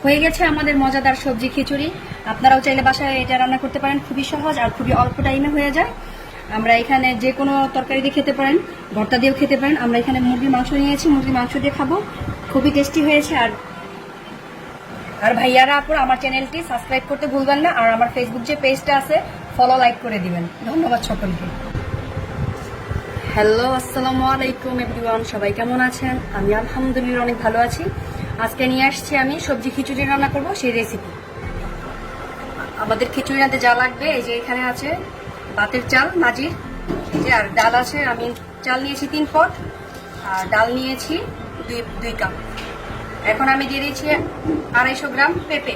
হয়ে গেছে আমাদের মজাদার সবজি খিচুড়ি। আপনারাও চাইলে বাসায় এটা রান্না করতে পারেন, খুবই সহজ আর খুবই অল্প টাইমে হয়ে যায়। আমরা এখানে যে কোনো তরকারি দিয়ে খেতে পারেন, ভর্তা দিয়েও খেতে পারেন। আমরা এখানে মুরগির মাংস নিয়েছি, মুরগির মাংস দিয়ে খাবো, খুবই টেস্টি হয়েছে। আর ভাইয়ারা আপুরা আমার চ্যানেলটি সাবস্ক্রাইব করতে ভুলবেন না, আর আমার ফেসবুক যে পেজটা আছে ফলো লাইক করে দিবেন। ধন্যবাদ সকলকে। হ্যালো, আসসালামু আলাইকুম এভরিওয়ান, সবাই কেমন আছেন? আমি আলহামদুলিল্লাহ অনেক ভালো আছি। আজকে নিয়ে আসছি আমি সবজি খিচুড়ি রান্না করব, সেই রেসিপি। আমাদের খিচুড়ি রান্নাতে যা লাগবে, এই যে এখানে আছে ভাতের চাল নাজির, আর ডাল আছে। আমি চাল নিয়েছি 3 পট আর ডাল নিয়েছি 2 কাপ। এখন আমি দিয়ে দিচ্ছি 250 গ্রাম পেঁপে,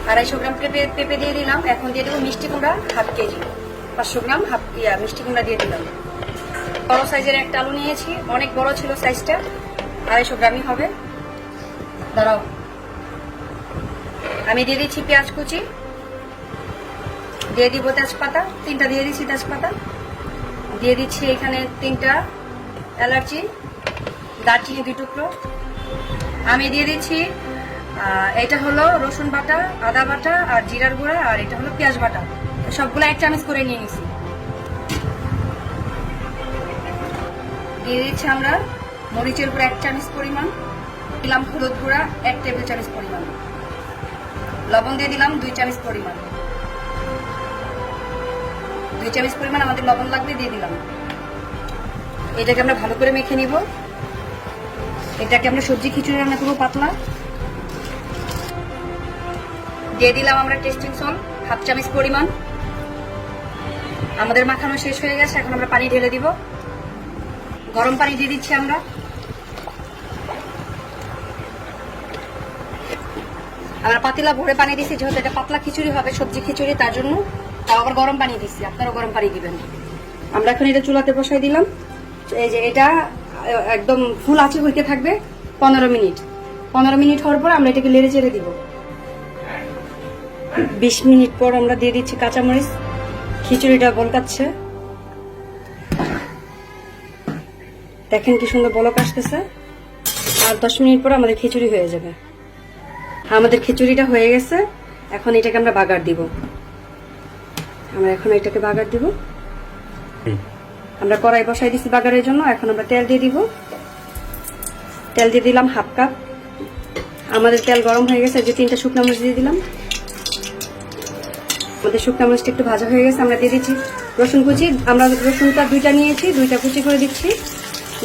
250 গ্রাম পেঁপে দিয়ে দিলাম। এখন দিয়ে দেবো মিষ্টি কুমড়া 1/2 কেজি, 500 গ্রাম মিষ্টি কুমড়া দিয়ে দিলাম। বড় সাইজের একটা আলু নিয়েছি, অনেক বড় ছিল সাইজটা, 250 গ্রামই হবে। দাঁড়াও, আমি দিয়ে দিচ্ছি পেঁয়াজ কুচি, দিয়ে দিব তেজপাতা, 3টা দিয়ে দিচ্ছি তেজপাতা, দিয়ে দিচ্ছি এখানে 3টা এলাচি, দারচিনি 2 টুকরো। আমি দিয়ে দিচ্ছি এটা হলো রসুন বাটা, আদা বাটা আর জিরার গুঁড়া, আর এটা হলো পেঁয়াজ বাটা। সবগুলো 1 চামচ করে নিয়ে নিছি। দিয়ে দিচ্ছি আমরা মরিচের গুঁড়া 1 চামচ পরিমাণ, দিলাম হলুদ গুঁড়া 1 টেবিল চামচ পরিমাণ, লবণ দিয়ে দিলাম 2 চামচ পরিমাণ, 2 চামচ পরিমাণ আমাদের লবণ লাগবে, দিয়ে দিলাম। এটাকে আমরা ভালো করে মেখে নিব। এটাকে আমরা সবজি খিচুড়ি রান্না করবো পাতলা। দিয়ে দিলাম আমরা টেস্টিং সল্ট 1/2 চামচ পরিমাণ। আমাদের মাখানো শেষ হয়ে গেছে, এখন আমরা পানি ঢেলে দিব। গরম পানি দিয়ে দিচ্ছি আমরা। আমরা পাতিলা ভরে পানি দিচ্ছি, যেহেতু এটা পাতলা খিচুড়ি হবে, সবজি খিচুড়ি, তার জন্য। তাও আবার গরম পানি দিচ্ছি, আপনারাও গরম পানি দিবেন। আমরা এখন এটা চুলাতে বসাই দিলাম। এই যে এটা একদম ফুল আঁচে হইতে থাকবে 15 মিনিট। 15 মিনিট হওয়ার পর আমরা এটাকে নেড়ে চেড়ে দিব। 20 মিনিট পর আমরা দিয়ে দিচ্ছি কাঁচামরিচ। খিচুড়িটা বলকাচ্ছে, দেখেন কি সুন্দর বলক আসতেছে। আর 10 মিনিট পর আমাদের খিচুড়ি হয়ে যাবে। আমাদের খিচুড়িটা হয়ে গেছে, এখন এটাকে আমরা বাগার দিব। আমরা এখন এটাকে বাগার দিব। আমরা কড়াই বসাই দিচ্ছি বাগারের জন্য। এখন আমরা তেল দিয়ে দিব। তেল দিয়ে দিলাম 1/2 কাপ। আমাদের তেল গরম হয়ে গেছে, যে 3টা শুকনো মরিচ দিয়ে দিলাম। আমাদের শুকনো মরিচটা একটু ভাজা হয়ে গেছে, আমরা দিয়ে দিচ্ছি রসুন কুচি। আমরা রসুনটা 2টা নিয়েছি, 2টা কুচি করে দিচ্ছি।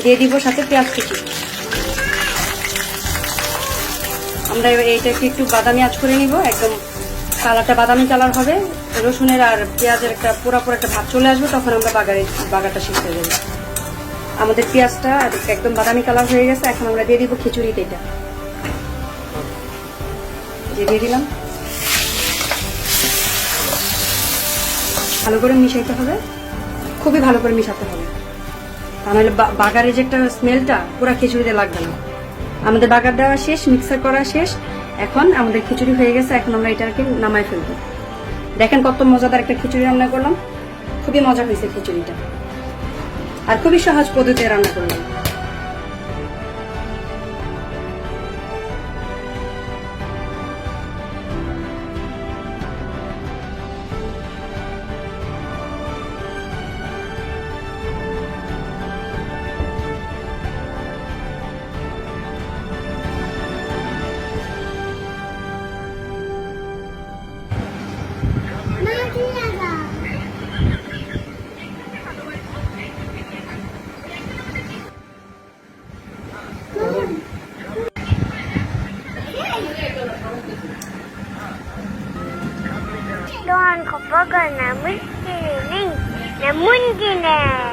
দিয়ে দিব সাথে পেঁয়াজ কুচি। আমরা এইটাকে একটু বাদামি আঁচ করে নিব, একদম কালারটা বাদামি কালার হবে। রসুনের আর পেঁয়াজের একটা পুরো একটা ভাব চলে আসবে, তখন আমরা বাগারটা শেষ হয়ে যাবে। আমাদের পেঁয়াজটা একদম বাদামি কালার হয়ে গেছে। এখন আমরা দিয়ে দিব খিচুড়িতে, এটা দিয়ে দিলাম। ভালো করে মিশাইতে হবে, খুবই ভালো করে মিশাতে হবে, তাহলে বাগারের যে একটা স্মেলটা পুরো খিচুড়িতে লাগবে না। আমাদের বাগার দেওয়া শেষ, মিক্সার করা শেষ। এখন আমাদের খিচুড়ি হয়ে গেছে, এখন আমরা এটাকে নামাই ফেলবো। দেখেন কত মজাদার একটা খিচুড়ি রান্না করলাম, খুবই মজা হয়েছে খিচুড়িটা, আর খুবই সহজ পদ্ধতিতে রান্না করলাম। Doan ko pa ka namun kini namun kini.